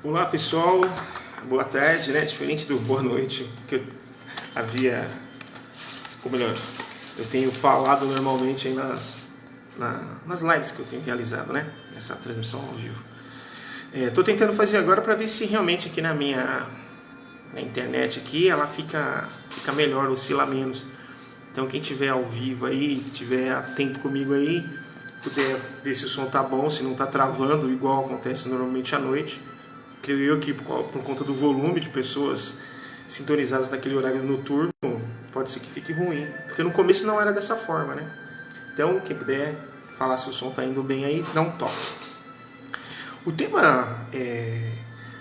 Olá pessoal, boa tarde, né? Diferente do boa noite que eu havia, ou melhor, eu tenho falado normalmente aí nas lives que eu tenho realizado, né? Essa transmissão ao vivo. Tô tentando fazer agora para ver se realmente aqui na internet aqui ela fica melhor, oscila menos. Então quem tiver ao vivo aí, tiver atento comigo aí, puder ver se o som tá bom, se não tá travando igual acontece normalmente à noite. Creio eu que por conta do volume de pessoas sintonizadas naquele horário noturno, pode ser que fique ruim. Porque no começo não era dessa forma, né? Então, quem puder falar se o som tá indo bem aí, dá um toque. O tema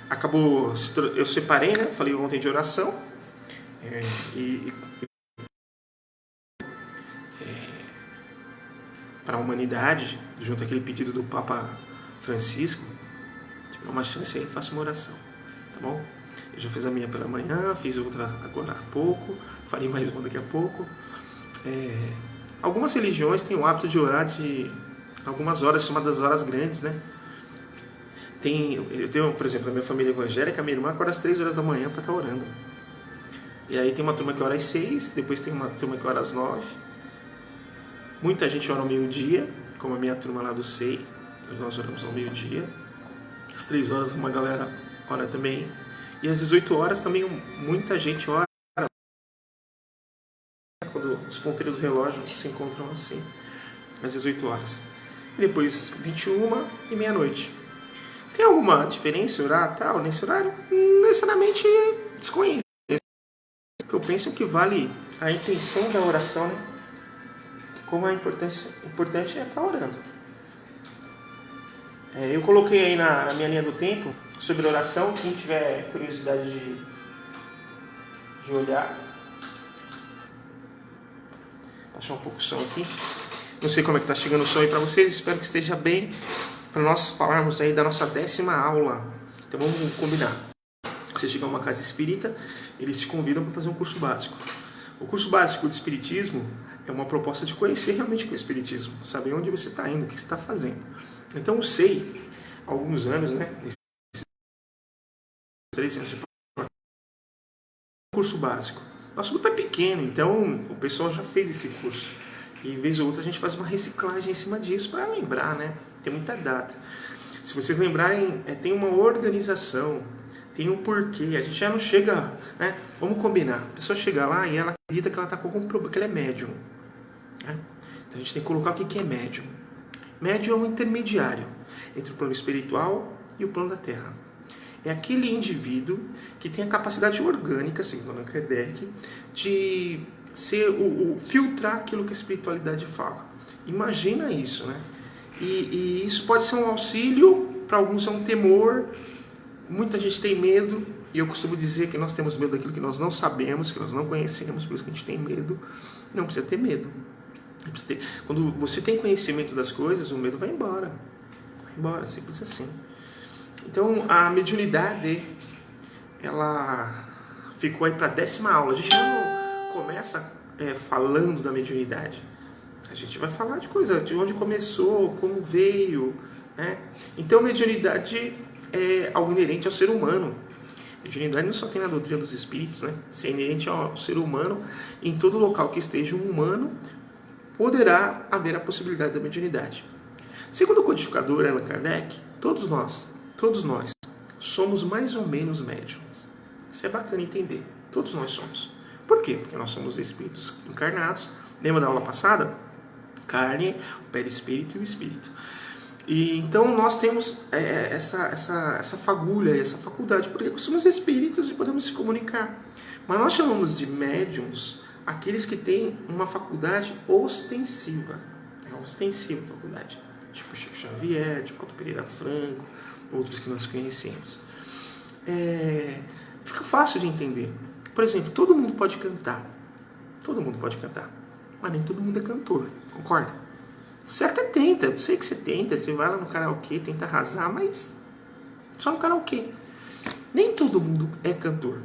acabou... Eu separei, né? Falei ontem de oração. Para a humanidade, junto àquele pedido do Papa Francisco, tiver uma chance aí, faça uma oração, tá bom? Eu já fiz a minha pela manhã, fiz outra agora há pouco, farei mais uma daqui a pouco. Algumas religiões têm o hábito de orar de algumas horas, chamadas horas grandes, né? Eu tenho, por exemplo, a minha família evangélica, a minha irmã acorda às 3 horas da manhã para estar orando. E aí tem uma turma que ora às 6, depois tem uma turma que ora às 9. Muita gente ora ao meio-dia, como a minha turma lá do SEI, nós oramos ao meio-dia. Às 3 horas uma galera ora também. E às 18 horas também muita gente ora, quando os ponteiros do relógio se encontram assim, às 18 horas. E depois 21 e meia-noite. Tem alguma diferença orar tal nesse horário? Necessariamente desconheço. O que eu penso é que vale a intenção da oração, né? Como é importante é estar orando. Eu coloquei aí na minha linha do tempo sobre oração, quem tiver curiosidade de olhar. Vou baixar um pouco o som aqui. Não sei como é que está chegando o som aí para vocês, espero que esteja bem para nós falarmos aí da nossa 10ª aula. Então vamos combinar. Você chega a uma casa espírita, eles te convidam para fazer um curso básico. O curso básico de espiritismo é uma proposta de conhecer realmente o espiritismo, saber onde você está indo, o que você está fazendo. Então eu sei, há alguns anos, né, nesses 3 anos de curso básico. Nosso grupo é pequeno, então o pessoal já fez esse curso. E vez ou outra a gente faz uma reciclagem em cima disso para lembrar, né? Tem muita data. Se vocês lembrarem, tem uma organização, tem um porquê. A gente já não chega, né? Vamos combinar. A pessoa chega lá e ela acredita que ela está com algum problema, que ela é médium. Né? Então a gente tem que colocar o que é médium. Médium é um intermediário entre o plano espiritual e o plano da Terra. É aquele indivíduo que tem a capacidade orgânica, segundo Allan Kardec, de filtrar aquilo que a espiritualidade fala. Imagina isso, né? E isso pode ser um auxílio, para alguns é um temor, muita gente tem medo, e eu costumo dizer que nós temos medo daquilo que nós não sabemos, que nós não conhecemos, por isso que a gente tem medo. Não precisa ter medo. Quando você tem conhecimento das coisas, o medo vai embora. Vai embora, simples assim. Então, a mediunidade, ela ficou aí para a 10ª aula. A gente não começa falando da mediunidade. A gente vai falar de coisa, de onde começou, como veio, né? Então, mediunidade é algo inerente ao ser humano. Mediunidade não só tem na doutrina dos espíritos, né? Se é inerente ao ser humano, em todo local que esteja um humano, poderá haver a possibilidade da mediunidade. Segundo o codificador Allan Kardec, todos nós somos mais ou menos médiums. Isso é bacana entender. Todos nós somos. Por quê? Porque nós somos espíritos encarnados. Lembra da aula passada? Carne, o perispírito e o espírito. E então nós temos essa fagulha, essa faculdade, porque somos espíritos e podemos se comunicar. Mas nós chamamos de médiums aqueles que têm uma faculdade ostensiva. É uma ostensiva faculdade. Tipo Chico Xavier, de Divaldo Pereira Franco, outros que nós conhecemos. Fica fácil de entender. Por exemplo, todo mundo pode cantar. Todo mundo pode cantar. Mas nem todo mundo é cantor. Concorda? Você até tenta. Eu sei que você tenta. Você vai lá no karaokê, tenta arrasar, mas só no karaokê. Nem todo mundo é cantor.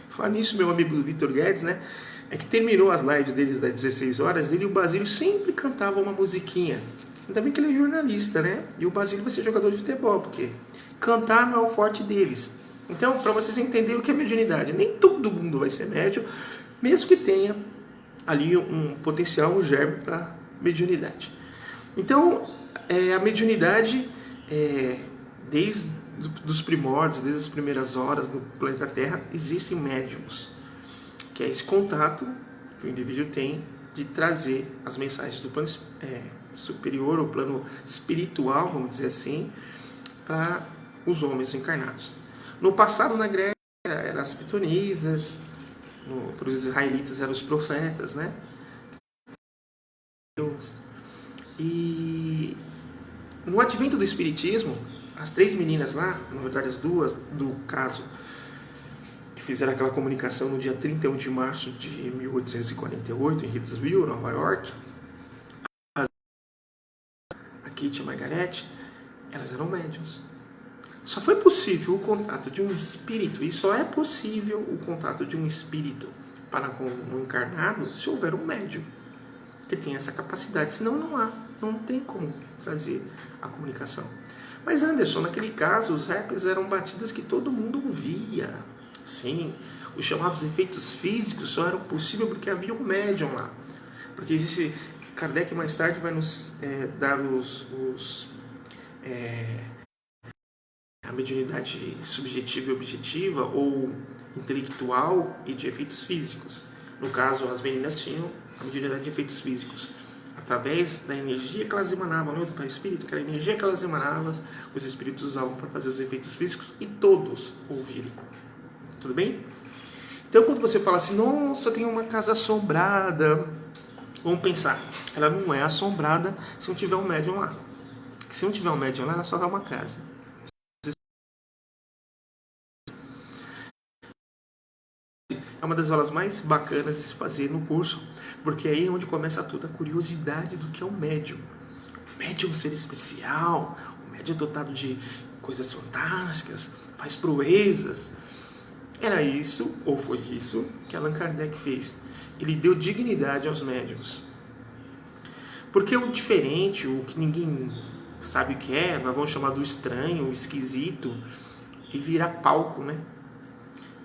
Falar nisso, meu amigo Vitor Guedes, né? É que terminou as lives deles das 16 horas, ele e o Basílio sempre cantavam uma musiquinha. Ainda bem que ele é jornalista, né? E o Basílio vai ser jogador de futebol, porque cantar não é o forte deles. Então, para vocês entenderem o que é mediunidade, nem todo mundo vai ser médium, mesmo que tenha ali um potencial, um germe para mediunidade. Então, a mediunidade, desde os primórdios, desde as primeiras horas do planeta Terra, existem médiums, que é esse contato que o indivíduo tem de trazer as mensagens do plano superior, ou plano espiritual, vamos dizer assim, para os homens encarnados. No passado, na Grécia, eram as pitonisas, para os israelitas eram os profetas, né? E no advento do espiritismo, as 3 meninas lá, na verdade as 2 do caso, que fizeram aquela comunicação no dia 31 de março de 1848 em Hillsville, Nova York, a Kate e a Margaret, elas eram médiuns. Só foi possível o contato de um espírito, e só é possível o contato de um espírito para com um encarnado se houver um médium que tem essa capacidade, senão não tem como trazer a comunicação. Mas Anderson, naquele caso, os raps eram batidas que todo mundo ouvia. Sim, os chamados efeitos físicos só eram possíveis porque havia um médium lá. Porque existe, Kardec mais tarde vai nos dar a mediunidade subjetiva e objetiva, ou intelectual e de efeitos físicos. No caso, as meninas tinham a mediunidade de efeitos físicos. Através da energia que elas emanavam, do Pai Espírito, aquela energia que elas emanavam, os espíritos usavam para fazer os efeitos físicos e todos ouvirem. Tudo bem? Então, quando você fala assim, nossa, tem uma casa assombrada, vamos pensar, ela não é assombrada se não tiver um médium lá. Se não tiver um médium lá, ela só dá uma casa. É uma das aulas mais bacanas de se fazer no curso, porque aí é onde começa tudo, a curiosidade do que é um médium. O médium é um ser especial, o médium é dotado de coisas fantásticas, faz proezas. Era isso, ou foi isso, que Allan Kardec fez. Ele deu dignidade aos médiums. Porque o diferente, o que ninguém sabe o que é, nós vamos chamar do estranho, o esquisito, e virar palco, né?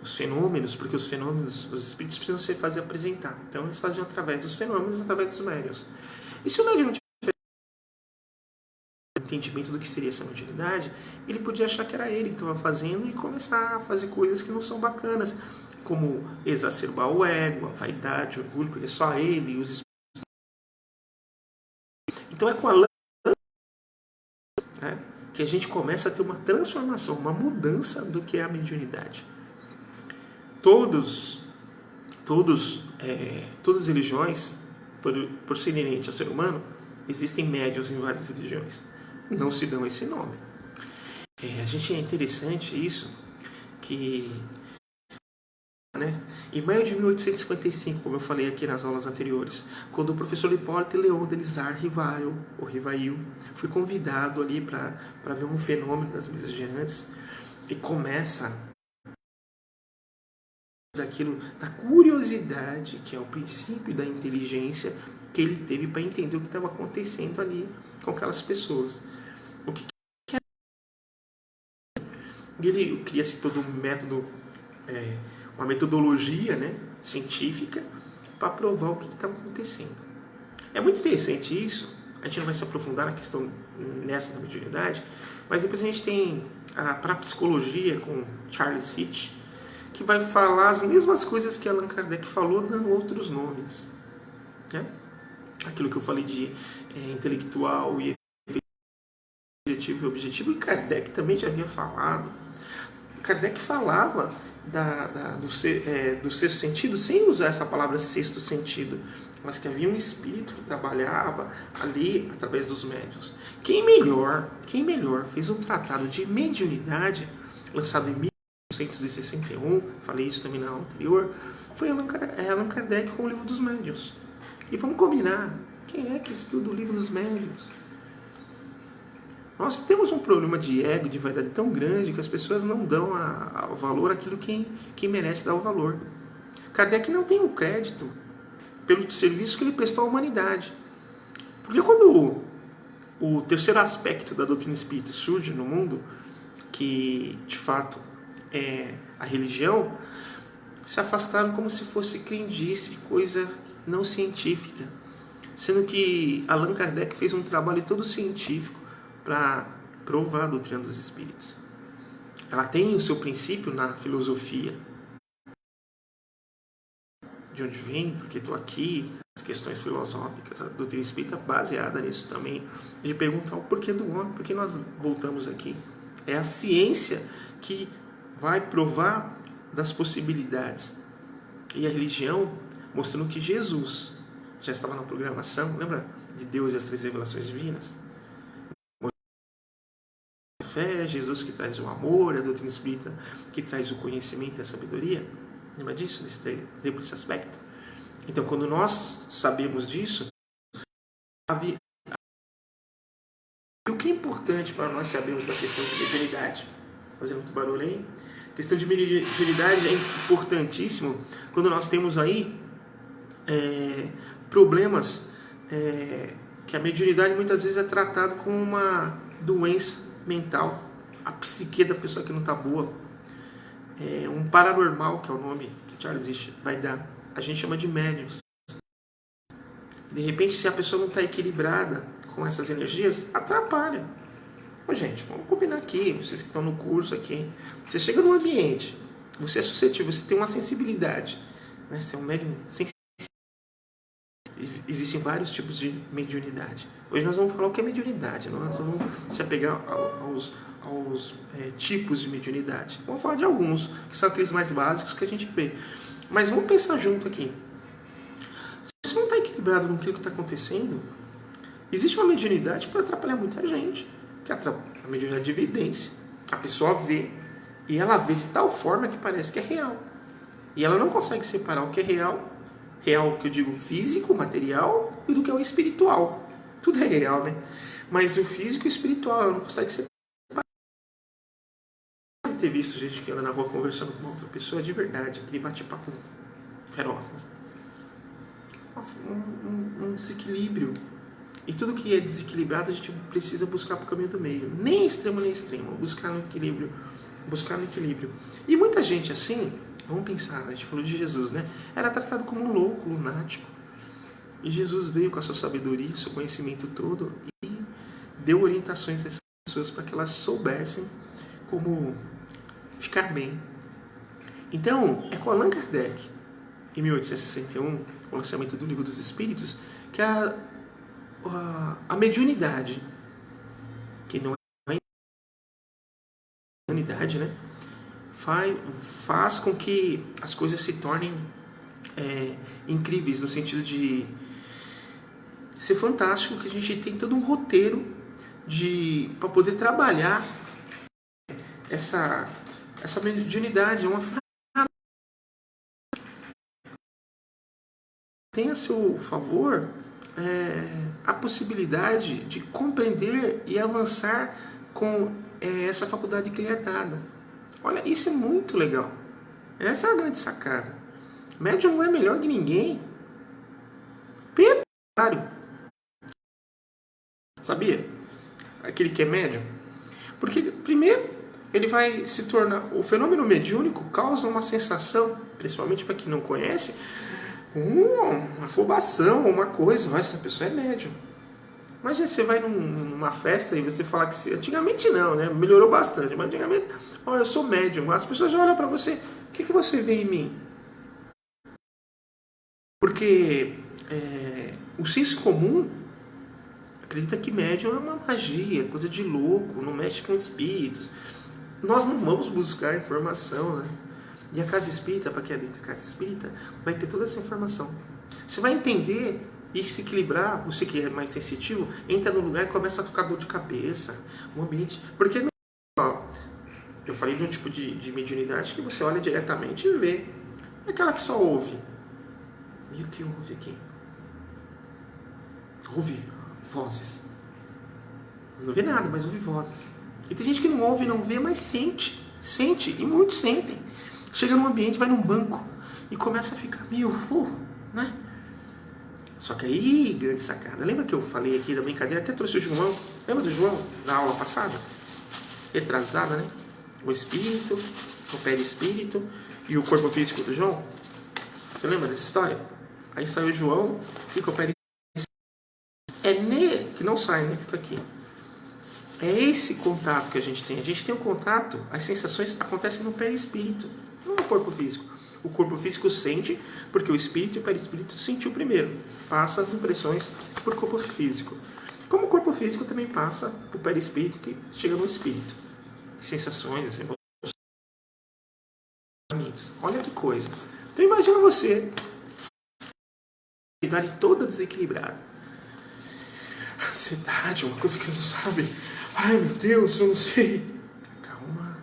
Os fenômenos, porque os fenômenos, os espíritos precisam se fazer apresentar. Então eles faziam através dos fenômenos, através dos médiuns. E se o médium não tiver entendimento do que seria essa mediunidade, ele podia achar que era ele que estava fazendo e começar a fazer coisas que não são bacanas, como exacerbar o ego, a vaidade, o orgulho, porque só ele e os espíritos. Então é com a que a gente começa a ter uma transformação, uma mudança do que é a mediunidade. Todas as religiões, por ser inerente ao ser humano, existem médiuns em várias religiões. Não se dão esse nome. A gente é interessante isso, que em maio de 1855, como eu falei aqui nas aulas anteriores, quando o professor Hipólito Leon Delisar Rivail, foi convidado ali para ver um fenômeno das mesas gerantes, e começa da curiosidade, que é o princípio da inteligência que ele teve para entender o que estava acontecendo ali com aquelas pessoas. O que ele cria-se todo um método, uma metodologia, né, científica para provar o que estava acontecendo. É muito interessante isso. A gente não vai se aprofundar na questão nessa da mediunidade, mas depois a gente tem a parapsicologia com Charles Hitch, que vai falar as mesmas coisas que Allan Kardec falou, dando outros nomes. Né? Aquilo que eu falei de intelectual e objetivo, e Kardec também já havia falado. Kardec falava do sexto sentido, sem usar essa palavra sexto sentido, mas que havia um espírito que trabalhava ali através dos médiuns. Quem melhor fez um tratado de mediunidade, lançado em 1861, falei isso também na aula anterior, foi Allan Kardec com o Livro dos Médiuns. E vamos combinar, quem é que estuda o Livro dos Médiuns? Nós temos um problema de ego, de vaidade tão grande que as pessoas não dão ao valor aquilo que merece dar o valor. Kardec não tem o crédito pelo serviço que ele prestou à humanidade. Porque quando o terceiro aspecto da doutrina espírita surge no mundo, que de fato é a religião, se afastaram como se fosse crendice, coisa não científica, sendo que Allan Kardec fez um trabalho todo científico para provar a doutrina dos espíritos. Ela tem o seu princípio na filosofia, de onde vem, porque estou aqui, as questões filosóficas, a doutrina espírita baseada nisso também, de perguntar o porquê do homem, por que nós voltamos aqui. É a ciência que vai provar das possibilidades. E a religião mostrando que Jesus já estava na programação, lembra de Deus e as 3 revelações divinas? A fé, Jesus que traz o amor, a doutrina espírita que traz o conhecimento e a sabedoria. Lembra disso? Desse aspecto? Então, quando nós sabemos disso, o que é importante para nós sabermos da questão de mediunidade? Fazendo muito barulho aí. A questão de mediunidade é importantíssimo quando nós temos aí problemas que a mediunidade muitas vezes é tratada como uma doença mental, a psique da pessoa que não está boa, um paranormal, que é o nome que Charles vai dar, a gente chama de médiums. De repente, se a pessoa não está equilibrada com essas energias, atrapalha. Ô, gente, vamos combinar aqui, vocês que estão no curso aqui, você chega num ambiente, você é suscetível, você tem uma sensibilidade, né? Você é um médium sensível. Existem vários tipos de mediunidade. Hoje nós vamos falar o que é mediunidade, nós vamos se apegar aos tipos de mediunidade. Vamos falar de alguns, que são aqueles mais básicos que a gente vê. Mas vamos pensar junto aqui. Se você não está equilibrado no que está acontecendo, existe uma mediunidade para atrapalhar muita gente, que é a mediunidade de evidência. A pessoa vê, e ela vê de tal forma que parece que é real. E ela não consegue separar o que é real, que eu digo físico, material, e do que é o espiritual. Tudo é real, né? Mas o físico e o espiritual, ela não consegue separar. Ter visto gente que anda na rua conversando com uma outra pessoa de verdade, aquele bate-papo feroz, né? Um desequilíbrio. E tudo que é desequilibrado a gente precisa buscar para o caminho do meio, nem extremo nem extremo, buscar no equilíbrio. E muita gente assim, vamos pensar, a gente falou de Jesus, né? Era tratado como um louco, lunático. E Jesus veio com a sua sabedoria, seu conhecimento todo e deu orientações a essas pessoas para que elas soubessem como ficar bem. Então, é com Allan Kardec, em 1861, o lançamento do Livro dos Espíritos, que a mediunidade, que não é mediunidade, né, faz com que as coisas se tornem incríveis, no sentido de ser fantástico, que a gente tem todo um roteiro para poder trabalhar essa mediunidade. Tem a seu favor a possibilidade de compreender e avançar com essa faculdade que lhe é dada. Olha, isso é muito legal. Essa é a grande sacada. Médium não é melhor que ninguém. Pelo contrário. Sabia? Aquele que é médium. Porque, primeiro, ele vai se tornar... O fenômeno mediúnico causa uma sensação, principalmente para quem não conhece, uma afobação, uma coisa. Essa pessoa é médium. Imagina, você vai numa festa e você falar que você... Antigamente não, né? Melhorou bastante. Mas antigamente, eu sou médium. As pessoas já olham para você. O que você vê em mim? Porque o senso comum acredita que médium é uma magia, coisa de louco, não mexe com espíritos. Nós não vamos buscar informação, né? E a casa espírita, para quem é dentro da casa espírita, vai ter toda essa informação. Você vai entender e se equilibrar. Você que é mais sensitivo, entra no lugar e começa a ficar dor de cabeça, o ambiente. Porque eu falei de um tipo de mediunidade que você olha diretamente e vê. É aquela que só ouve. E o que ouve aqui? Ouve vozes. Não vê nada, mas ouve vozes. E tem gente que não ouve, não vê, mas sente. Sente, e muitos sentem. Chega num ambiente, vai num banco e começa a ficar meio, né? Só que aí, grande sacada. Lembra que eu falei aqui da brincadeira? Até trouxe o João. Lembra do João, da aula passada? Retrasada, né? O espírito, o perispírito e o corpo físico do João. Você lembra dessa história? Aí saiu o João, fica o perispírito. Que não sai, né? Fica aqui. É esse contato que a gente tem. A gente tem um contato, as sensações acontecem no perispírito, não no corpo físico. O corpo físico sente, porque o espírito e o perispírito sentiu primeiro. Passa as impressões por corpo físico. Como o corpo físico também passa por perispírito, que chega no espírito. Sensações, emoções. Olha que coisa. Então imagina você, a idade toda desequilibrada. Ansiedade, uma coisa que você não sabe. Ai meu Deus, eu não sei. Calma.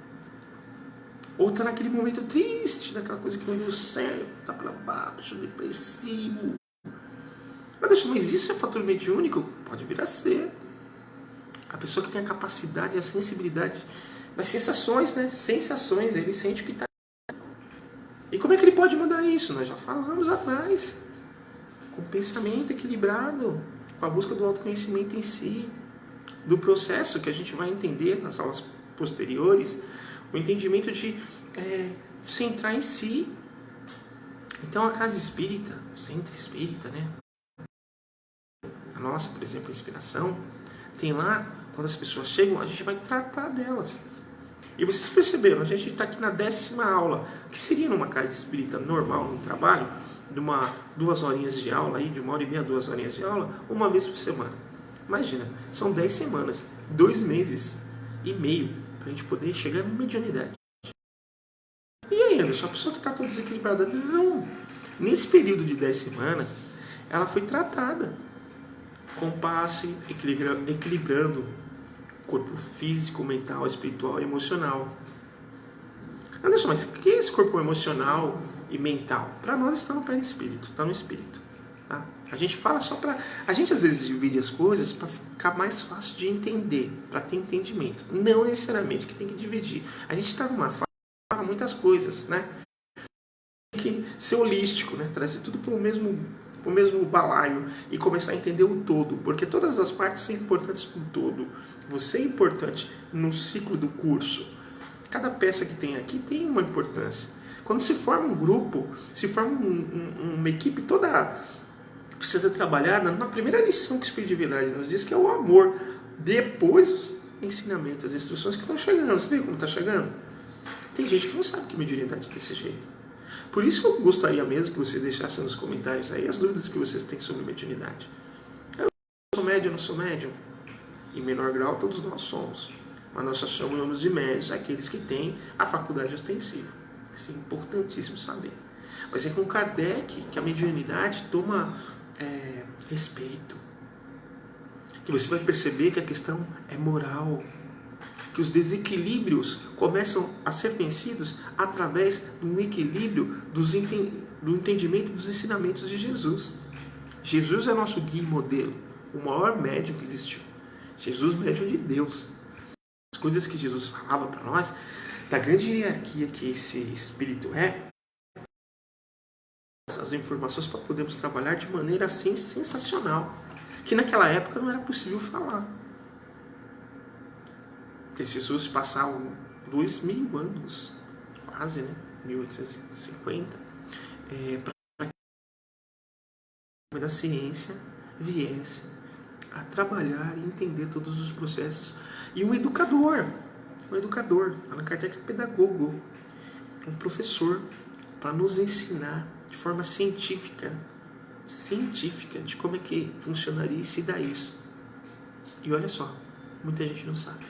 Ou tá naquele momento triste, daquela coisa que não deu certo, tá pra baixo, depressivo. Mas isso é fator mediúnico? Pode vir a ser. A pessoa que tem a capacidade, a sensibilidade das sensações, né? Sensações, ele sente o que tá. E como é que ele pode mudar isso? Nós já falamos atrás. Com o pensamento equilibrado, com a busca do autoconhecimento em si, do processo que a gente vai entender nas aulas posteriores, o entendimento de centrar em si. Então a casa espírita, o centro espírita, né? A nossa, por exemplo, a inspiração, tem lá, quando as pessoas chegam, a gente vai tratar delas. E vocês perceberam, a gente está aqui na 10ª aula, que seria numa casa espírita normal, no trabalho, de 2 horinhas de aula, aí, de 1h30 a 2 horinhas de aula, uma vez por semana. Imagina, são 10 semanas, 2 meses e meio, para a gente poder chegar na mediunidade. E aí, Anderson, a pessoa que está toda desequilibrada? Não! Nesse período de 10 semanas, ela foi tratada com passe, equilibrando corpo físico, mental, espiritual e emocional. Anderson, mas o que é esse corpo emocional e mental? Para nós está no perispírito, está no espírito. Tá? A gente fala só para... A gente às vezes divide as coisas para ficar mais fácil de entender, para ter entendimento. Não necessariamente que tem que dividir. A gente está numa fase que fala muitas coisas, né? Tem que ser holístico, né? Trazer tudo para o mesmo balaio e começar a entender o todo, porque todas as partes são importantes para o todo. Você é importante no ciclo do curso. Cada peça que tem aqui tem uma importância. Quando se forma um grupo, se forma uma equipe toda precisa trabalhar na primeira lição que o Espírito de Verdade nos diz, que é o amor. Depois os ensinamentos, as instruções que estão chegando. Você vê como está chegando? Tem gente que não sabe que mediunidade é desse jeito. Por isso que eu gostaria mesmo que vocês deixassem nos comentários aí as dúvidas que vocês têm sobre mediunidade. Eu sou médium, não sou médium? Em menor grau, todos nós somos. Mas nós só chamamos de médios aqueles que têm a faculdade ostensiva. Isso é importantíssimo saber. Mas é com Kardec que a mediunidade toma respeito. Que você vai perceber que a questão é moral. Que os desequilíbrios começam a ser vencidos através do equilíbrio do entendimento dos ensinamentos de Jesus. Jesus é nosso guia e modelo, o maior médium que existiu. Jesus, médium de Deus. As coisas que Jesus falava para nós, da grande hierarquia que esse Espírito é, as informações para podermos trabalhar de maneira assim sensacional, que naquela época não era possível falar. Precisou se passar 2000 anos, quase, né? 1850, para que a ciência viesse a trabalhar e entender todos os processos. E um educador, Allan Kardec é pedagogo, um professor, para nos ensinar de forma científica, de como é que funcionaria e se dá isso. E olha só, muita gente não sabe.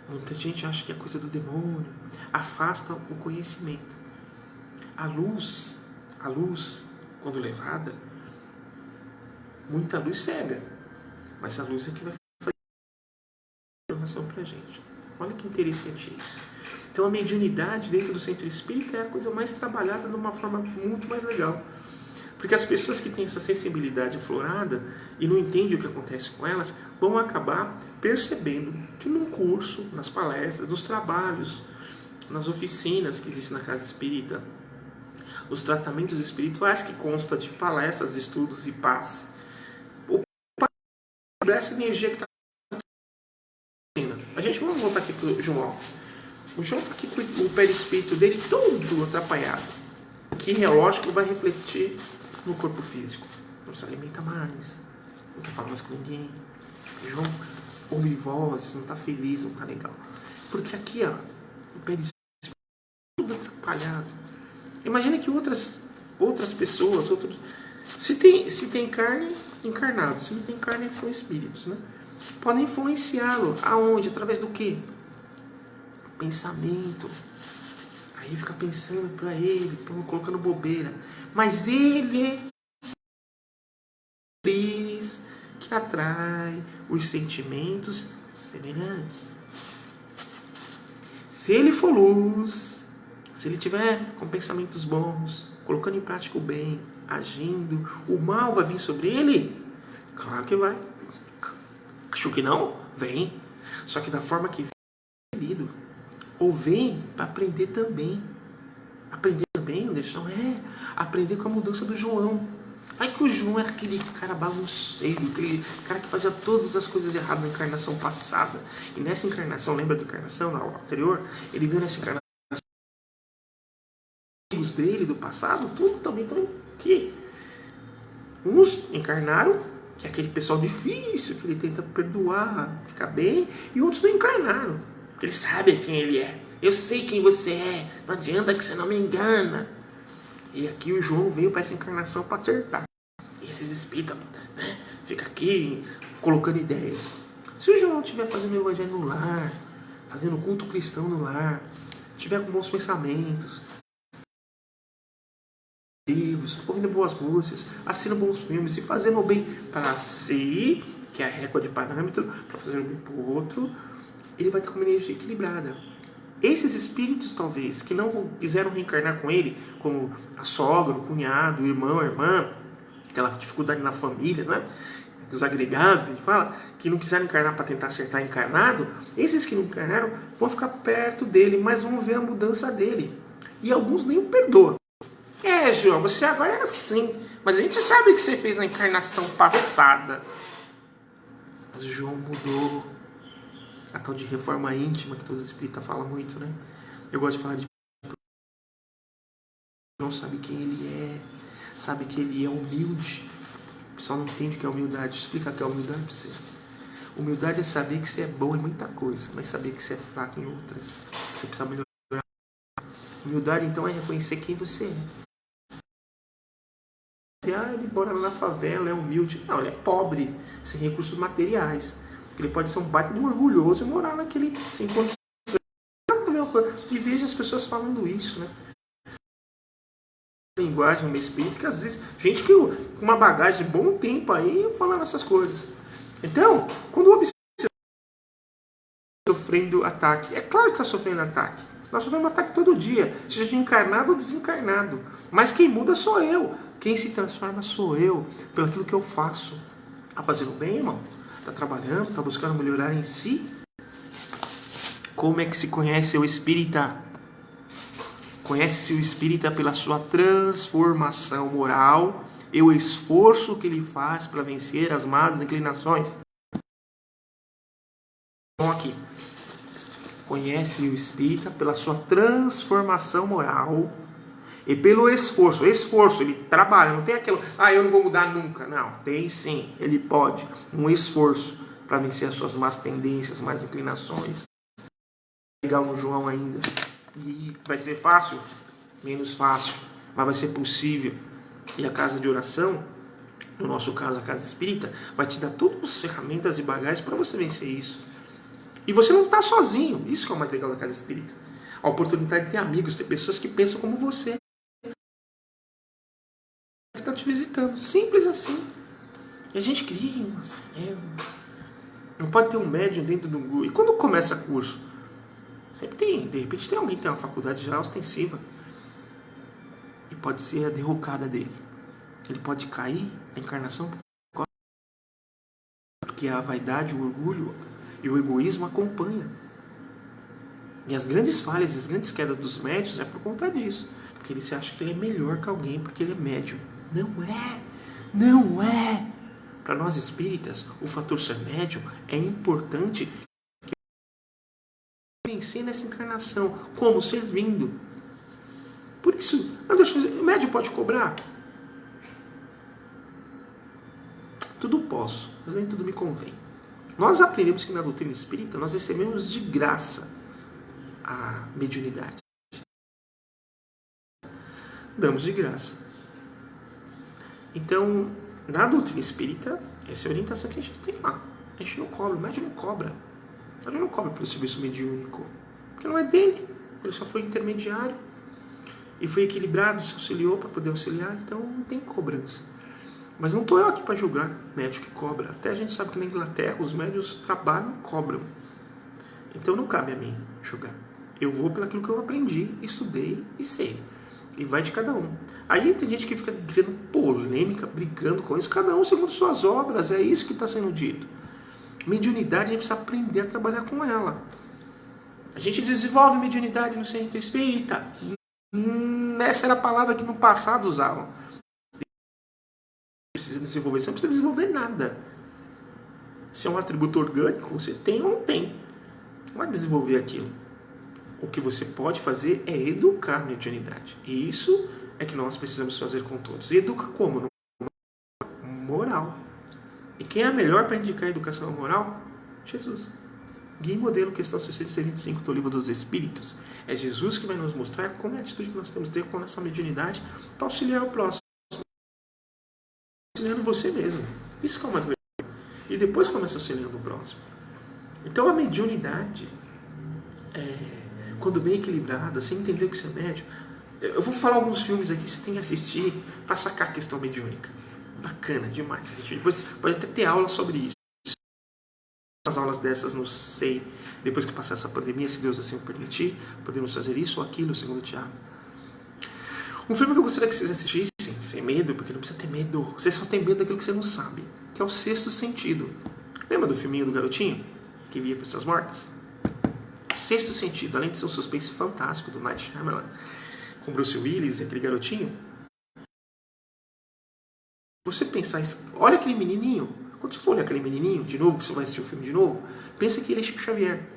Muita gente acha que é coisa do demônio, afasta o conhecimento. A luz, quando levada, muita luz cega, mas a luz é que vai fazer informação para a gente. Olha que interessante isso. Então a mediunidade dentro do centro espírita é a coisa mais trabalhada de uma forma muito mais legal. Porque as pessoas que têm essa sensibilidade aflorada e não entendem o que acontece com elas, vão acabar percebendo que num curso, nas palestras, nos trabalhos, nas oficinas que existem na casa espírita, os tratamentos espirituais que consta de palestras, estudos e paz. Essa energia que está. A gente vamos voltar aqui para o João. O João está aqui com o perispírito dele todo atrapalhado. Que relógio vai refletir no corpo físico. Não se alimenta mais, não quer falar mais com ninguém. O João ouve vozes, não está feliz, não está legal. Porque aqui, ó, o perispírito tudo atrapalhado. Imagina que outras pessoas, se tem carne, encarnado. Se não tem carne, são espíritos, né? Podem influenciá-lo. Aonde? Através do quê? Pensamento. Aí fica pensando para ele, colocando bobeira. Mas ele é luz que atrai os sentimentos semelhantes. Se ele for luz, se ele tiver com pensamentos bons, colocando em prática o bem, agindo, o mal vai vir sobre ele? Claro que vai. Achou que não? Vem. Só que da forma que vem, querido. Ou vem para aprender também. Aprender também, Anderson? Aprender com a mudança do João. Vai que o João era aquele cara bagunceiro, aquele cara que fazia todas as coisas erradas na encarnação passada. E nessa encarnação, lembra da encarnação, na aula anterior? Ele viu nessa encarnação os dele do passado, tudo também que uns encarnaram, que é aquele pessoal difícil, que ele tenta perdoar, ficar bem, e outros não encarnaram, porque eles sabem quem ele é. Eu sei quem você é, não adianta que você não me engana. E aqui o João veio para essa encarnação para acertar. E esses espíritos, né, fica aqui colocando ideias. Se o João estiver fazendo o evangelho no lar, fazendo culto cristão no lar, estiver com bons pensamentos, livros, ouvindo boas músicas, assistindo bons filmes e fazendo o bem para si, que é a régua de parâmetro, para fazer o bem para o outro, ele vai ter uma energia equilibrada. Esses espíritos, talvez, que não quiseram reencarnar com ele, como a sogra, o cunhado, o irmão, a irmã, aquela dificuldade na família, né? Os agregados, que a gente fala, que não quiseram encarnar para tentar acertar encarnado, esses que não encarnaram vão ficar perto dele, mas vão ver a mudança dele. E alguns nem o perdoam. João, você agora é assim, mas a gente sabe o que você fez na encarnação passada. Mas o João mudou. A tal de reforma íntima que todos os espíritas falam muito, né? Eu gosto de falar de João sabe quem ele é, sabe que ele é humilde. O pessoal não entende o que é humildade. Explica o que é humildade para você. Humildade é saber que você é bom em muita coisa, mas saber que você é fraco em outras. Você precisa melhorar. Humildade, então, é reconhecer quem você é. Ele mora na favela, é humilde. Não, ele é pobre, sem recursos materiais. Ele pode ser um baita de um orgulhoso e morar naquele sem condições. E veja as pessoas falando isso, né? Linguagem meio espírita, que às vezes, gente que com uma bagagem de bom tempo aí falando essas coisas. Então, quando o observa sofrendo ataque, é claro que está sofrendo ataque. Nós sofremos ataque todo dia, seja de encarnado ou desencarnado. Mas quem muda sou eu. Quem se transforma sou eu, pelo aquilo que eu faço. Está fazendo bem, irmão? Está trabalhando, está buscando melhorar em si? Como é que se conhece o espírita? Conhece-se o espírita pela sua transformação moral e o esforço que ele faz para vencer as más inclinações. Então aqui, conhece o espírita pela sua transformação moral e pelo esforço. Ele trabalha, não tem aquilo, eu não vou mudar nunca. Não, tem sim, ele pode. Um esforço para vencer as suas más tendências, más inclinações. Legal no João ainda. E vai ser fácil? Menos fácil, mas vai ser possível. E a casa de oração, no nosso caso a casa espírita, vai te dar todas as ferramentas e bagagens para você vencer isso. E você não está sozinho, isso que é o mais legal da casa espírita. A oportunidade de ter amigos, ter pessoas que pensam como você. Que estão te visitando, simples assim. E a gente cria, não pode ter um médium dentro do grupo. E quando começa curso? Sempre tem, de repente tem alguém que tem uma faculdade já ostensiva. E pode ser a derrocada dele. Ele pode cair na encarnação porque a vaidade, o orgulho e o egoísmo acompanham. E as grandes falhas, as grandes quedas dos médios é por conta disso. Porque ele se acha que ele é melhor que alguém porque ele é médium. Não é! Não é! Para nós espíritas, o fator ser médium é importante vencer nessa encarnação, como servindo. Por isso, Anderson, o médium pode cobrar? Tudo posso, mas nem tudo me convém. Nós aprendemos que na doutrina espírita nós recebemos de graça a mediunidade. Damos de graça. Então, na doutrina espírita, essa é a orientação que a gente tem lá. A gente não cobra, o médium não cobra. O médium não cobra pelo serviço mediúnico, porque não é dele. Ele só foi intermediário e foi equilibrado, se auxiliou para poder auxiliar, então não tem cobrança. Mas não estou eu aqui para julgar médico que cobra. Até a gente sabe que na Inglaterra os médios trabalham e cobram. Então não cabe a mim julgar. Eu vou pelo aquilo que eu aprendi, estudei e sei. E vai de cada um. Aí tem gente que fica criando polêmica, brigando com isso. Cada um segundo suas obras. É isso que está sendo dito. Mediunidade, a gente precisa aprender a trabalhar com ela. A gente desenvolve mediunidade no centro espírita. Essa era a palavra que no passado usavam. Precisa desenvolver. Você não precisa desenvolver nada. Se é um atributo orgânico, você tem ou não tem. Não vai desenvolver aquilo. O que você pode fazer é educar a mediunidade. E isso é que nós precisamos fazer com todos. E educa como? Moral. E quem é melhor para indicar a educação moral? Jesus. Guia e modelo, questão 625 do Livro dos Espíritos. É Jesus que vai nos mostrar como é a atitude que nós temos que ter com a nossa mediunidade para auxiliar o próximo. Auxiliando você mesmo. Isso que é o mais legal. E depois começa auxiliando o próximo. Então a mediunidade quando bem equilibrada, sem entender o que você é médium. Eu vou falar alguns filmes aqui que você tem que assistir para sacar a questão mediúnica. Bacana demais. A gente depois pode até ter aula sobre isso. As aulas dessas, não sei, depois que passar essa pandemia, se Deus assim o permitir, podemos fazer isso ou aquilo, segundo o Tiago. Um filme que eu gostaria que vocês assistissem, sem medo, porque não precisa ter medo. Você só tem medo daquilo que você não sabe, que é o Sexto Sentido. Lembra do filminho do garotinho que via pessoas mortas? Sexto Sentido, além de ser um suspense fantástico do Night Shyamalan, com Bruce Willis e aquele garotinho, você pensar, olha aquele menininho, quando você for olhar aquele menininho de novo, que você vai assistir o filme de novo, pensa que ele é Chico Xavier.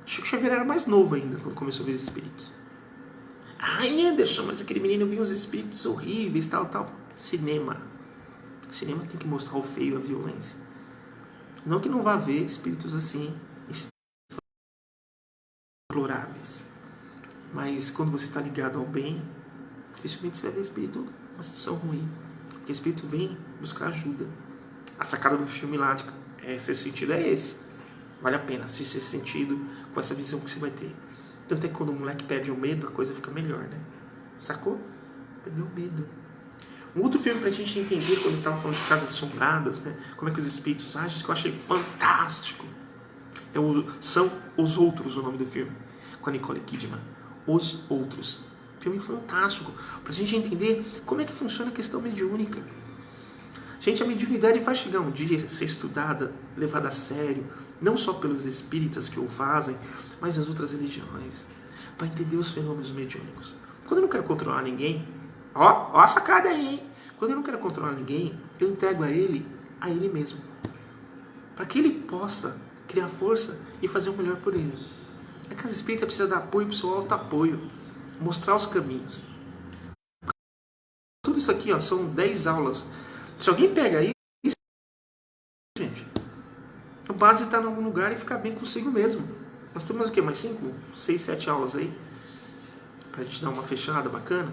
Chico Xavier era mais novo ainda quando começou a ver os espíritos. Ai, Anderson, mas aquele menino viu uns espíritos horríveis, tal. Cinema. Cinema tem que mostrar o feio, a violência. Não que não vá ver espíritos assim, deploráveis. Mas quando você está ligado ao bem, dificilmente você vai ver espírito numa situação ruim. Porque o espírito vem buscar ajuda. A sacada do filme lá, Sexto Sentido, é esse. Vale a pena assistir esse sentido com essa visão que você vai ter. Tanto é que quando o moleque perde o medo, a coisa fica melhor, né? Sacou? Perdeu o medo. Um outro filme pra gente entender, quando estava falando de casas assombradas, né? Como é que os espíritos agem, que eu achei fantástico. São Os Outros, o nome do filme, com a Nicole Kidman. Os Outros. Filme fantástico, pra gente entender como é que funciona a questão mediúnica. Gente, a mediunidade vai chegar um dia a ser estudada, levada a sério, não só pelos espíritas que o fazem, mas as outras religiões, para entender os fenômenos mediúnicos. Quando eu não quero controlar ninguém, ó a sacada aí, hein? Quando eu não quero controlar ninguém, eu entrego a ele mesmo, para que ele possa criar força e fazer o melhor por ele. A casa espírita precisa dar apoio para o seu auto-apoio, mostrar os caminhos. Tudo isso aqui, são 10 aulas. Se alguém pega isso, gente, a base está em algum lugar e ficar bem consigo mesmo. Nós temos o quê? Mais 5, 6, 7 aulas aí? Pra gente dar uma fechada bacana.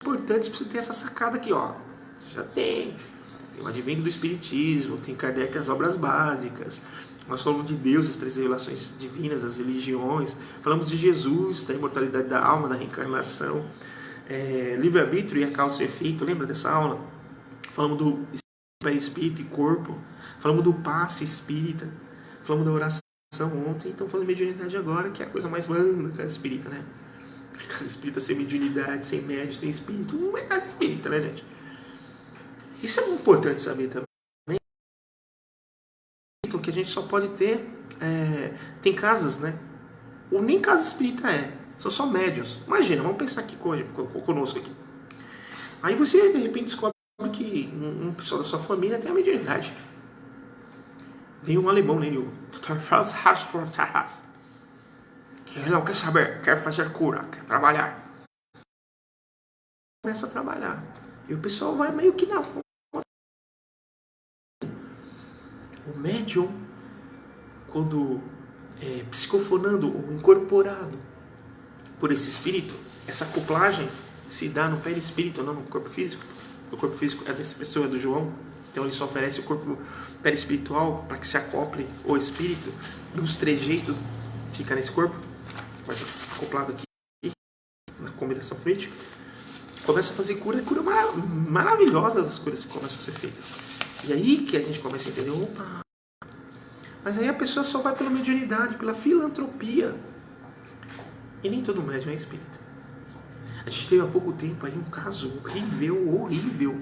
Importante, precisa ter essa sacada aqui, Já tem. Tem o Advento do Espiritismo, tem Kardec, as obras básicas. Nós falamos de Deus, as 3 revelações divinas, as religiões. Falamos de Jesus, da imortalidade da alma, da reencarnação. Livre-arbítrio e a causa e efeito, lembra dessa aula? Falamos do espírito e corpo, falamos do passe espírita, falamos da oração ontem, então falando de mediunidade agora, que é a coisa mais banda da casa espírita, né? A casa espírita sem mediunidade, sem médium, sem espírito, não é casa espírita, né, gente? Isso é importante saber também, que a gente só pode ter, tem casas, né? Ou nem casa espírita São só médiuns. Imagina, vamos pensar aqui conosco aqui. Aí você, de repente, descobre que um pessoal da sua família tem a mediunidade. Vem um alemão nele, o Dr. Franz Hartsportas, que ele não quer saber, quer fazer cura, quer trabalhar. Começa a trabalhar. E o pessoal vai meio que na fonte. O médium, quando é psicofonando ou incorporado por esse espírito, essa acoplagem se dá no perispírito, não no corpo físico. O corpo físico é dessa pessoa, é do João. Então ele só oferece o corpo perispiritual para que se acople o espírito. E os trejeitos fica nesse corpo, vai ser acoplado aqui na combinação fluídica. Começa a fazer cura maravilhosas, as curas que começam a ser feitas. E aí que a gente começa a entender, opa, mas aí a pessoa só vai pela mediunidade, pela filantropia. E nem todo médium é espírita. A gente teve há pouco tempo aí um caso horrível,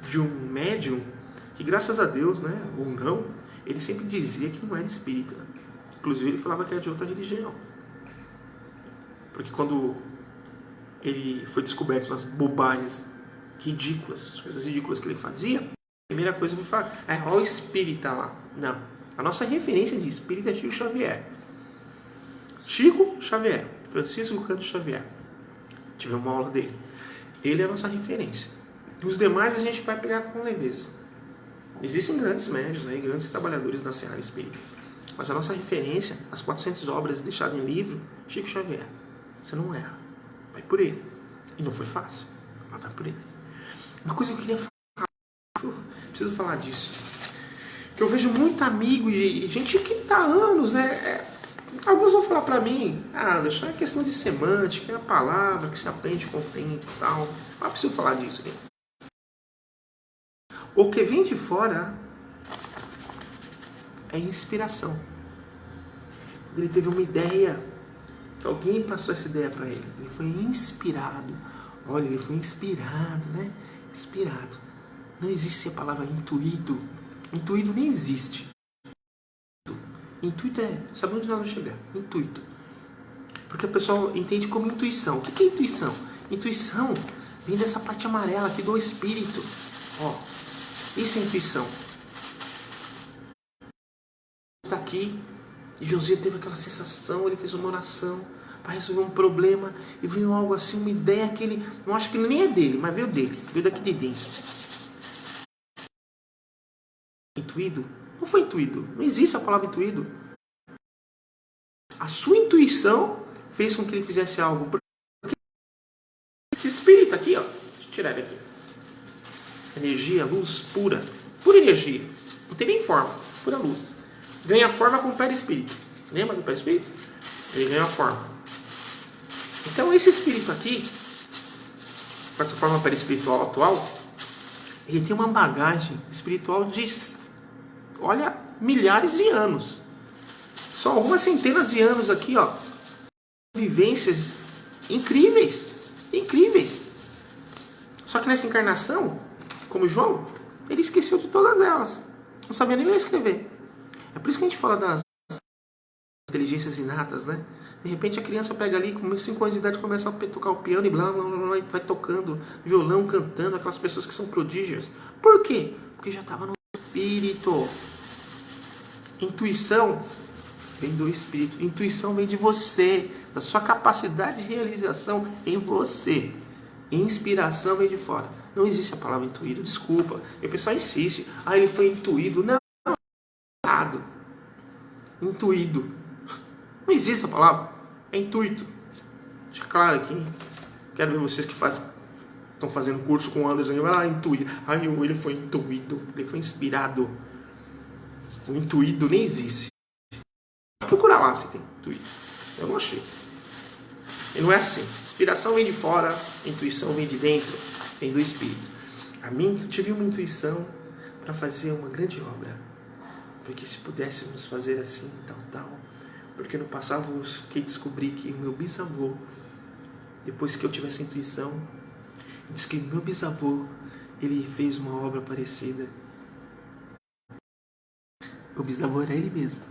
de um médium que, graças a Deus, né, ou não, ele sempre dizia que não era espírita. Inclusive ele falava que era de outra religião. Porque quando ele foi descoberto nas bobagens ridículas, as coisas ridículas que ele fazia, a primeira coisa que eu falei, olha o espírita lá. Não. A nossa referência de espírita é Chico Xavier. Chico Xavier, Francisco Cândido Xavier. Tivemos uma aula dele. Ele é a nossa referência. Os demais a gente vai pegar com leveza. Existem grandes médios aí, grandes trabalhadores na seara espírita. Mas a nossa referência, as 400 obras deixadas em livro, Chico Xavier. Você não erra. Vai por ele. E não foi fácil, mas vai por ele. Uma coisa que eu queria falar, eu preciso falar disso. Que eu vejo muito amigo e gente que está há anos, né? Alguns vão falar para mim, Anderson, é questão de semântica, é a palavra que se aprende com o tempo e tal. Mas preciso falar disso aqui. O que vem de fora é inspiração. Ele teve uma ideia, que alguém passou essa ideia para ele. Ele foi inspirado. Olha, ele foi inspirado, né? Inspirado. Não existe a palavra intuído. Intuído nem existe. Intuito é, sabe onde nós vamos chegar? Intuito. Porque o pessoal entende como intuição. O que é intuição? Intuição vem dessa parte amarela aqui do espírito. Ó, isso é intuição. Está aqui, e José teve aquela sensação, ele fez uma oração para resolver um problema, e veio algo assim, uma ideia que ele, não acha que nem é dele, mas veio dele, veio daqui de dentro. Intuído? Não foi intuído, não existe a palavra intuído. A sua intuição fez com que ele fizesse algo. Porque esse espírito aqui, ó, deixa eu tirar ele aqui. Energia, luz pura, pura energia, não tem nem forma, pura luz. Ganha forma com o perispírito. Lembra do perispírito? Ele ganha forma. Então esse espírito aqui, com essa forma perispiritual atual, ele tem uma bagagem espiritual de, olha, milhares de anos. São algumas centenas de anos aqui, ó. Vivências incríveis. Incríveis. Só que nessa encarnação, como João, ele esqueceu de todas elas. Não sabia nem ler e escrever. É por isso que a gente fala das inteligências inatas, né? De repente a criança pega ali, com 5 anos de idade, começa a tocar o piano e blá, blá, blá, blá, vai tocando violão, cantando, aquelas pessoas que são prodígios. Por quê? Porque já estava no espírito. Intuição vem do espírito. Intuição vem de você, da sua capacidade de realização em você. Inspiração vem de fora. Não existe a palavra intuído, desculpa. E o pessoal insiste. Ele foi intuído. Não, errado. Intuído. Não existe a palavra. É intuito. Deixa claro aqui. Quero ver vocês que estão fazendo curso com o Anderson. Intuído. Ele foi intuído. Ele foi inspirado. O intuído nem existe. Procura lá se tem intuído. Eu não achei. E não é assim. Inspiração vem de fora, intuição vem de dentro, vem do espírito. A mim tive uma intuição para fazer uma grande obra. Porque se pudéssemos fazer assim, tal. Porque no passado eu fiquei descobri que o meu bisavô, depois que eu tive essa intuição, disse que o meu bisavô, ele fez uma obra parecida. O bisavô era ele mesmo.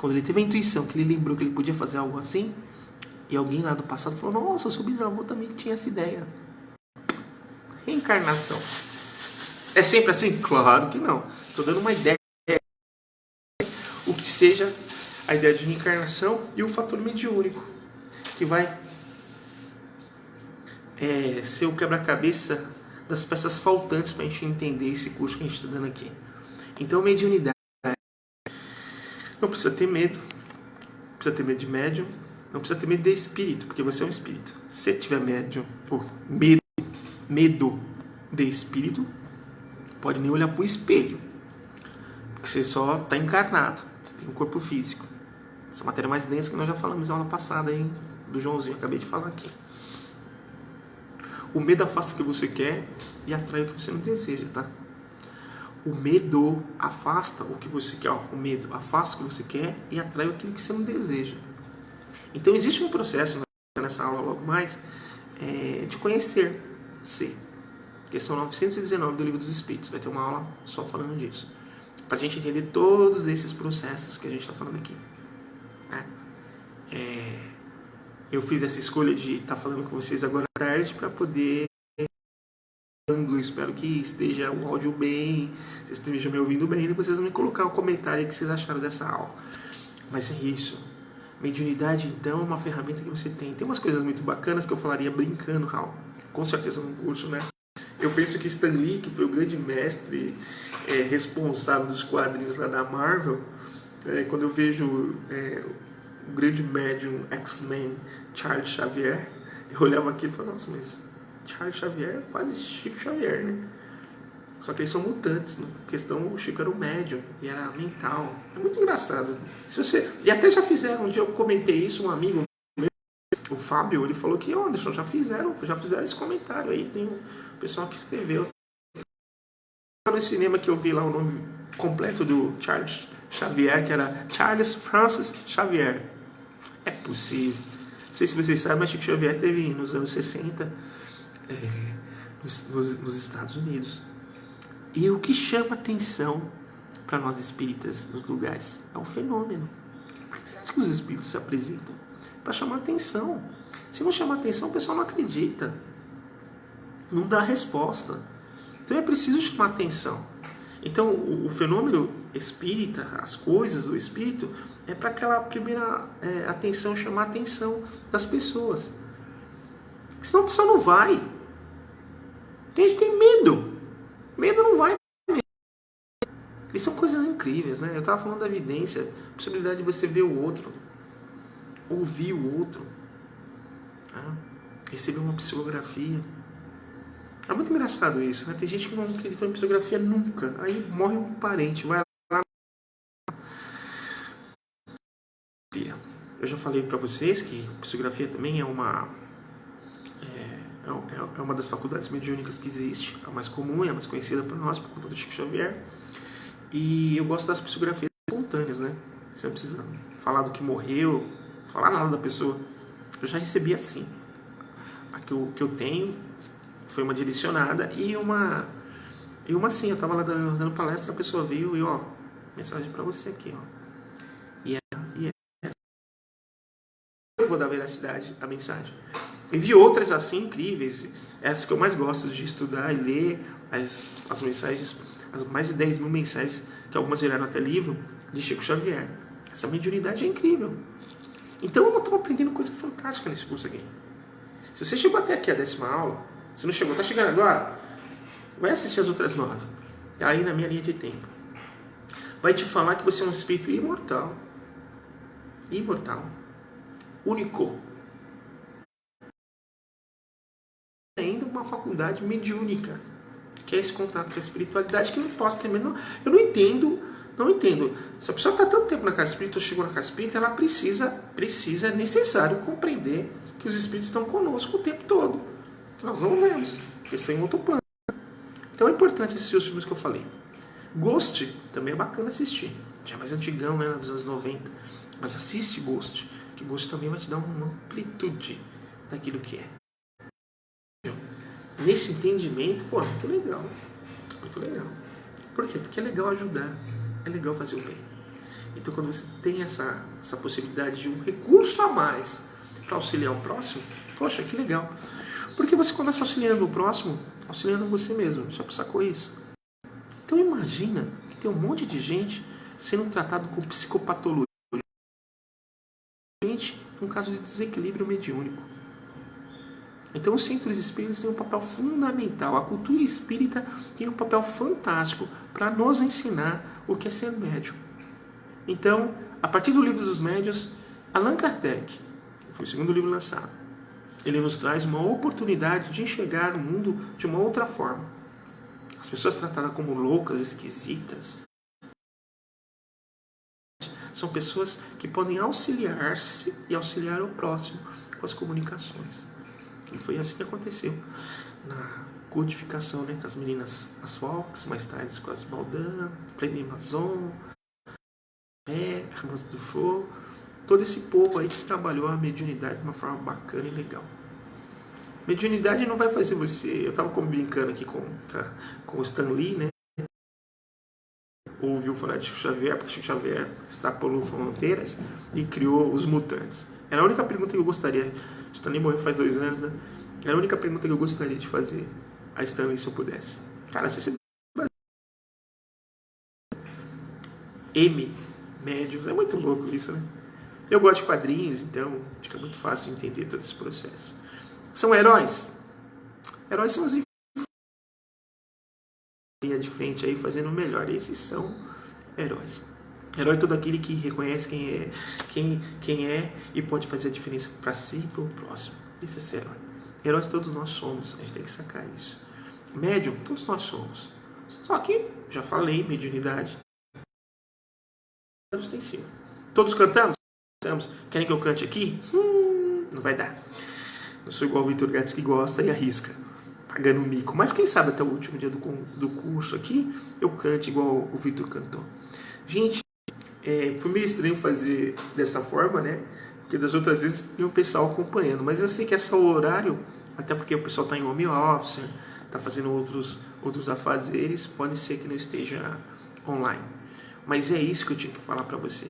quando ele teve a intuição, que ele lembrou que ele podia fazer algo assim, e alguém lá do passado falou, nossa, o seu bisavô também tinha essa ideia. Reencarnação. É sempre assim? Claro que não. Estou dando uma ideia. O que seja a ideia de reencarnação e o fator mediúnico, que vai ser o quebra-cabeça das peças faltantes para a gente entender esse curso que a gente está dando aqui. Então, mediunidade. Não precisa ter medo. Não precisa ter medo de médium. Não precisa ter medo de espírito, porque você é um espírito. Se você tiver médium por medo de espírito, pode nem olhar para o espelho, porque você só está encarnado, você tem um corpo físico. Essa matéria mais densa que nós já falamos na aula passada, hein? Do Joãozinho, acabei de falar aqui. O medo afasta o que você quer e atrai o que você não deseja, tá? O medo afasta o que você quer. O medo afasta o que você quer e atrai aquilo que você não deseja. Então existe um processo nessa aula logo mais de conhecer-se. Questão 919 do Livro dos Espíritos. Vai ter uma aula só falando disso. Para a gente entender todos esses processos que a gente está falando aqui. Eu fiz essa escolha de estar falando com vocês agora à tarde para poder... Eu espero que esteja o áudio bem, vocês estejam me ouvindo bem, depois vocês vão me colocar um comentário aí que vocês acharam dessa aula. Mas é isso. Mediunidade, então, é uma ferramenta que você tem. Tem umas coisas muito bacanas que eu falaria brincando, Raul. Com certeza no curso, né? Eu penso que Stan Lee, que foi o grande mestre responsável dos quadrinhos lá da Marvel, quando eu vejo o grande médium X-Men Charles Xavier, eu olhava aquilo e falava, nossa, mas Charles Xavier é quase Chico Xavier, né? Só que eles são mutantes. Na questão, o Chico era um médium e era mental. É muito engraçado. E até já fizeram, um dia eu comentei isso, um amigo meu, o Fábio, ele falou que, Anderson, já fizeram esse comentário aí, tem um pessoal que escreveu. No cinema que eu vi lá o nome completo do Charles Xavier, que era Charles Francis Xavier. É possível. Não sei se vocês sabem, mas Chico Xavier teve nos anos 60 nos Estados Unidos. E o que chama atenção para nós espíritas nos lugares é o fenômeno. Por que você acha que os espíritos se apresentam? Para chamar atenção. Se não chamar atenção, o pessoal não acredita. Não dá resposta. Então é preciso chamar atenção. Então o fenômeno espírita, as coisas do espírito, é para aquela primeira atenção, chamar a atenção das pessoas. Senão o pessoal não vai. Tem gente que tem medo. Medo não vai. E são coisas incríveis, né? Eu estava falando da evidência, a possibilidade de você ver o outro, ouvir o outro, receber uma psicografia. É muito engraçado isso, né? Tem gente que não acreditou em psicografia nunca. Aí morre um parente, vai lá. Eu já falei para vocês que psicografia também é uma das faculdades mediúnicas que existe, a mais comum, é a mais conhecida por nós, por conta do Chico Xavier. E eu gosto das psicografias espontâneas, né? Você não precisa falar do que morreu, falar nada da pessoa. Eu já recebi assim. A que eu tenho foi uma direcionada e uma assim, eu tava lá dando palestra, a pessoa veio e mensagem para você aqui, eu vou dar veracidade à mensagem. E vi outras assim incríveis, essas que eu mais gosto de estudar e ler, as mensagens, as mais de 10 mil mensagens, que algumas viraram até livro, de Chico Xavier. Essa mediunidade é incrível. Então eu estou aprendendo coisa fantástica nesse curso aqui. Se você chegou até aqui a 10ª aula, se não chegou, está chegando agora, vai assistir as outras 9. Aí na minha linha de tempo. Vai te falar que você é um espírito imortal. Imortal. Único. Ainda uma faculdade mediúnica, que é esse contato com a espiritualidade, que eu não posso ter medo. Eu não entendo. Se a pessoa está tanto tempo na casa espírita, ou chegou na casa espírita, ela é necessário compreender que os espíritos estão conosco o tempo todo. Que nós não vemos, que eles estão em outro plano. Então é importante assistir os filmes que eu falei. Ghost também é bacana assistir. Já é mais antigão, né, dos anos 90. Mas assiste Ghost, que Ghost também vai te dar uma amplitude daquilo que é. Nesse entendimento, é muito legal. Muito legal. Por quê? Porque é legal ajudar. É legal fazer o bem. Então, quando você tem essa possibilidade de um recurso a mais para auxiliar o próximo, poxa, que legal. Porque você começa auxiliando o próximo, auxiliando você mesmo. Já sacou isso? Então, imagina que tem um monte de gente sendo tratado com psicopatologia. Gente, um caso de desequilíbrio mediúnico. Então, os centros espíritas têm um papel fundamental. A cultura espírita tem um papel fantástico para nos ensinar o que é ser médium. Então, a partir do Livro dos Médiuns, Allan Kardec, foi o segundo livro lançado, ele nos traz uma oportunidade de enxergar o mundo de uma outra forma. As pessoas tratadas como loucas, esquisitas, são pessoas que podem auxiliar-se e auxiliar o próximo com as comunicações. E foi assim que aconteceu na codificação, né, com as meninas, as Fox, mais tarde com as Baldan, Pliny Mazon, Herman Dufour, todo esse povo aí que trabalhou a mediunidade de uma forma bacana e legal. Mediunidade não vai fazer você... Eu estava brincando aqui com o Stan Lee, né? Ouviu falar de Chico Xavier, porque Chico Xavier extrapolou fronteiras e criou os mutantes. Era a única pergunta que eu gostaria... Stan Lee morreu faz 2 anos, né? Era a única pergunta que eu gostaria de fazer a Stan Lee se eu pudesse. Cara, se médiums, é muito louco isso, né? Eu gosto de quadrinhos, então fica muito fácil de entender todo esse processo. São heróis? Heróis são os linha de frente aí fazendo o melhor. Esses são heróis. Herói é todo aquele que reconhece quem é e pode fazer a diferença para si e para o próximo. Isso é ser herói. Heróis todos nós somos, a gente tem que sacar isso. Médium, todos nós somos. Só que, já falei, mediunidade. Tem sim. Todos cantamos? Cantamos. Querem que eu cante aqui? Não vai dar. Eu sou igual o Vitor Gates que gosta e arrisca, pagando um mico. Mas quem sabe até o último dia do curso aqui, eu cante igual o Vitor cantou. Gente, foi meio estranho fazer dessa forma, né? Porque das outras vezes tem um pessoal acompanhando. Mas eu sei que esse é o horário, até porque o pessoal está em home office, está fazendo outros afazeres, pode ser que não esteja online. Mas é isso que eu tinha que falar para você.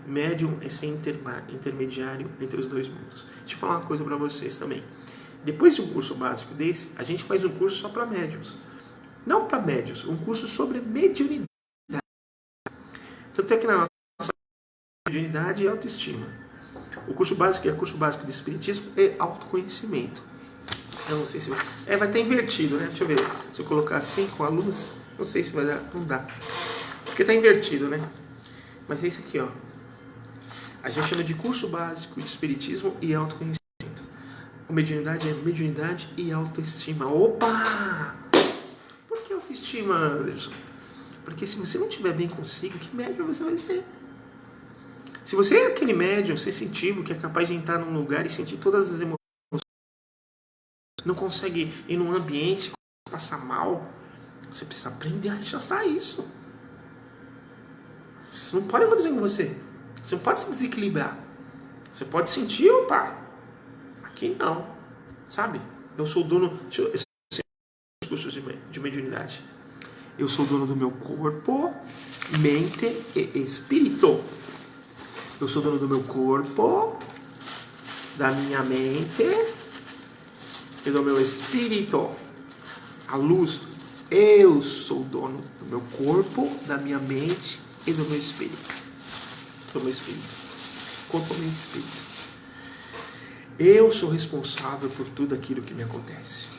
Médium é ser intermediário entre os dois mundos. Deixa eu falar uma coisa para vocês também. Depois de um curso básico desse, a gente faz um curso só para médiums. Não para médiums, um curso sobre mediunidade. Tanto é que na nossa mediunidade e autoestima. O curso básico é curso básico de espiritismo e autoconhecimento. Eu não sei se... vai estar invertido, né? Deixa eu ver. Se eu colocar assim com a luz, não sei se vai dar. Não dá. Porque está invertido, né? Mas é isso aqui, ó. A gente chama de curso básico de espiritismo e autoconhecimento. A mediunidade é mediunidade e autoestima. Opa! Por que autoestima, Anderson? Porque se você não estiver bem consigo, que médium você vai ser? Se você é aquele médium sensitivo que é capaz de entrar num lugar e sentir todas as emoções, não consegue ir num ambiente, passar mal, você precisa aprender a rechaçar isso. Isso não pode acontecer com você. Você não pode se desequilibrar. Você pode sentir, opa, aqui não, sabe? Eu sou o dono, os cursos de mediunidade. Eu sou o dono do meu corpo, mente e espírito. Eu sou o dono do meu corpo, da minha mente e do meu espírito. A luz, eu sou o dono do meu corpo, da minha mente e do meu espírito. Do meu espírito. Corpo, mente e espírito. Eu sou responsável por tudo aquilo que me acontece.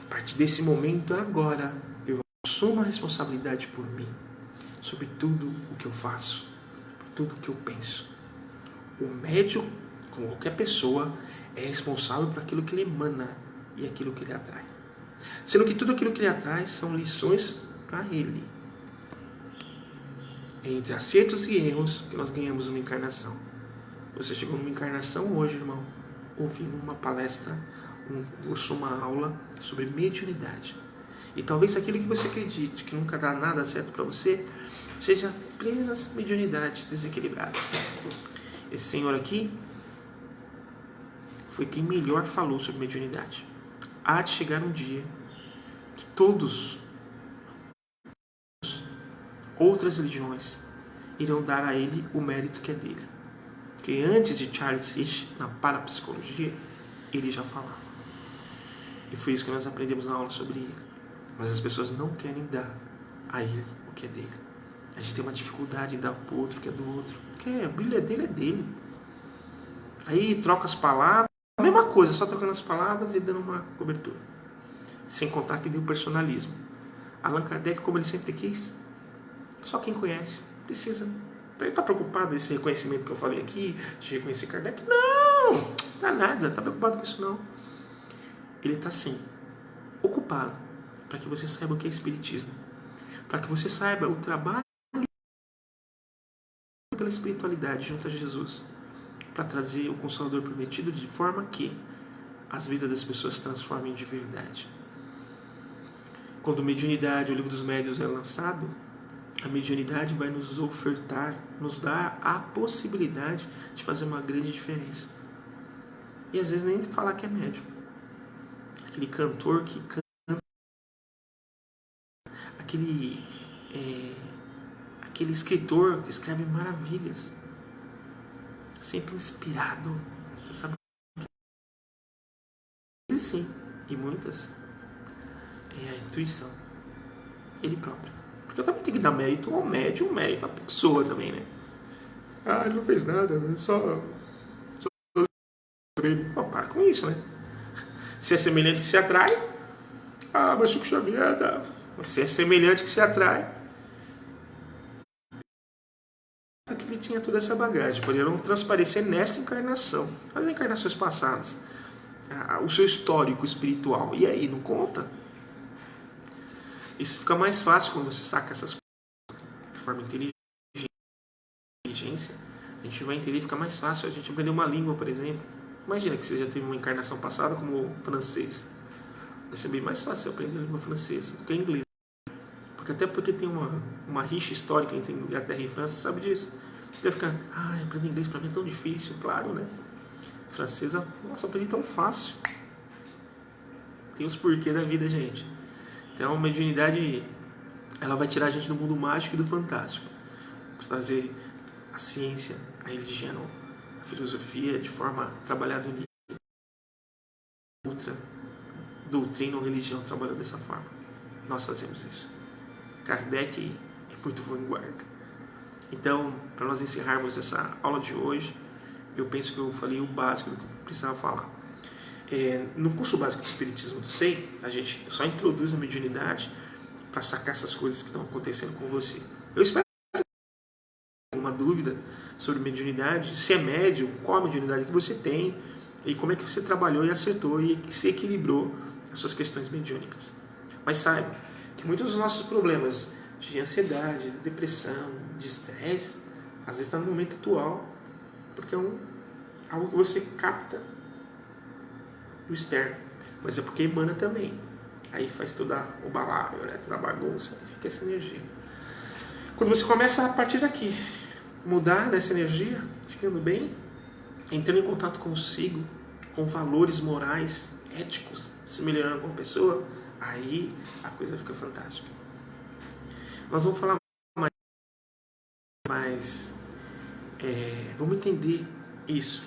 A partir desse momento agora, eu assumo a responsabilidade por mim. Sobre tudo o que eu faço. Por tudo o que eu penso. O médium, como qualquer pessoa, é responsável por aquilo que ele emana e aquilo que ele atrai. Sendo que tudo aquilo que ele atrai são lições para ele. Entre acertos e erros que nós ganhamos uma encarnação. Você chegou numa encarnação hoje, irmão, ouvindo uma palestra, um curso, uma aula sobre mediunidade. E talvez aquilo que você acredite que nunca dá nada certo para você, seja apenas mediunidade desequilibrada. Esse senhor aqui foi quem melhor falou sobre mediunidade. Há de chegar um dia que todos outras religiões irão dar a ele o mérito que é dele. Porque antes de Charles Rich, na parapsicologia, ele já falava. E foi isso que nós aprendemos na aula sobre ele. Mas as pessoas não querem dar a ele o que é dele. A gente tem uma dificuldade em dar para o outro o que é do outro. Porque a Bíblia dele é dele. Aí troca as palavras, a mesma coisa, só trocando as palavras e dando uma cobertura. Sem contar que deu personalismo. Allan Kardec, como ele sempre quis, só quem conhece precisa. Ele está preocupado com esse reconhecimento que eu falei aqui, de reconhecer Kardec? Não, tá nada, está preocupado com isso não. Ele está sim, ocupado, para que você saiba o que é espiritismo, para que você saiba o trabalho pela espiritualidade junto a Jesus, para trazer o Consolador prometido de forma que as vidas das pessoas se transformem de verdade. Quando Mediunidade, o Livro dos Médiuns é lançado, a mediunidade vai nos ofertar, nos dar a possibilidade de fazer uma grande diferença. E às vezes nem falar que é médium. Aquele cantor que canta, aquele escritor que escreve maravilhas, sempre inspirado. Você sabe? Sim, e muitas é a intuição, ele próprio. Porque eu também tenho que dar mérito ao médium, mérito à pessoa também, né? Ah, ele não fez nada, só ele. Pô, para com isso, né? Se é semelhante que se atrai, mas Chico Xavier dá. Mas se é semelhante que se atrai, porque ele tinha toda essa bagagem, poderiam transparecer nesta encarnação, nas encarnações passadas, o seu histórico espiritual. E aí, não conta? Isso fica mais fácil quando você saca essas coisas de forma inteligente. A gente vai entender, fica mais fácil a gente aprender uma língua, por exemplo. Imagina que você já teve uma encarnação passada como o francês. Vai ser bem mais fácil aprender a língua francesa do que a inglês. Até porque tem uma rixa histórica entre Inglaterra e França, sabe disso? Então fica, aprender inglês para mim é tão difícil, claro, né? Francesa, nossa, aprendi tão fácil. Tem os porquês da vida, gente. Então a mediunidade, ela vai tirar a gente do mundo mágico e do fantástico, para trazer a ciência, a religião, a filosofia de forma trabalhada unida. Outra doutrina ou religião trabalhou dessa forma. Nós fazemos isso. Kardec é muito vanguarda. Então, para nós encerrarmos essa aula de hoje, eu penso que eu falei o básico do que eu precisava falar. No curso básico de Espiritismo do SEI, a gente só introduz a mediunidade para sacar essas coisas que estão acontecendo com você. Eu espero que tenha alguma dúvida sobre mediunidade, se é médium, qual a mediunidade que você tem e como é que você trabalhou e acertou e se equilibrou as suas questões mediúnicas. Mas saiba que muitos dos nossos problemas de ansiedade, de depressão, de estresse, às vezes está no momento atual, porque é algo que você capta do externo, mas é porque emana também. Aí faz toda o balaio, né? Toda a bagunça, fica essa energia. Quando você começa a partir daqui, mudar dessa energia, ficando bem, entrando em contato consigo, com valores morais, éticos, se melhorando como pessoa, aí a coisa fica fantástica. Nós vamos falar mais, mas vamos entender isso.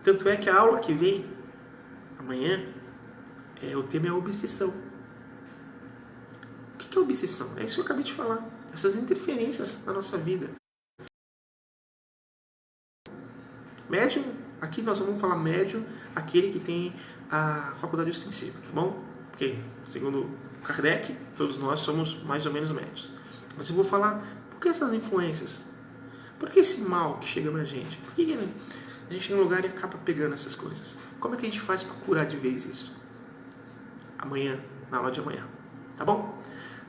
Tanto é que a aula que vem amanhã, o tema é obsessão. O que é obsessão? É isso que eu acabei de falar. Essas interferências na nossa vida. Médium, aqui nós vamos falar médium, aquele que tem a faculdade ostensiva, tá bom? Porque, segundo Kardec, todos nós somos mais ou menos médios. Mas eu vou falar, por que essas influências? Por que esse mal que chega pra gente? Por que a gente chega no lugar e acaba pegando essas coisas? Como é que a gente faz para curar de vez isso? Amanhã, na aula de amanhã. Tá bom?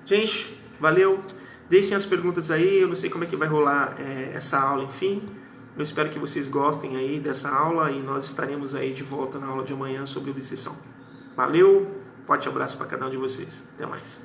Gente, valeu. Deixem as perguntas aí. Eu não sei como é que vai rolar essa aula, enfim. Eu espero que vocês gostem aí dessa aula e nós estaremos aí de volta na aula de amanhã sobre obsessão. Valeu. Forte abraço para cada um de vocês. Até mais.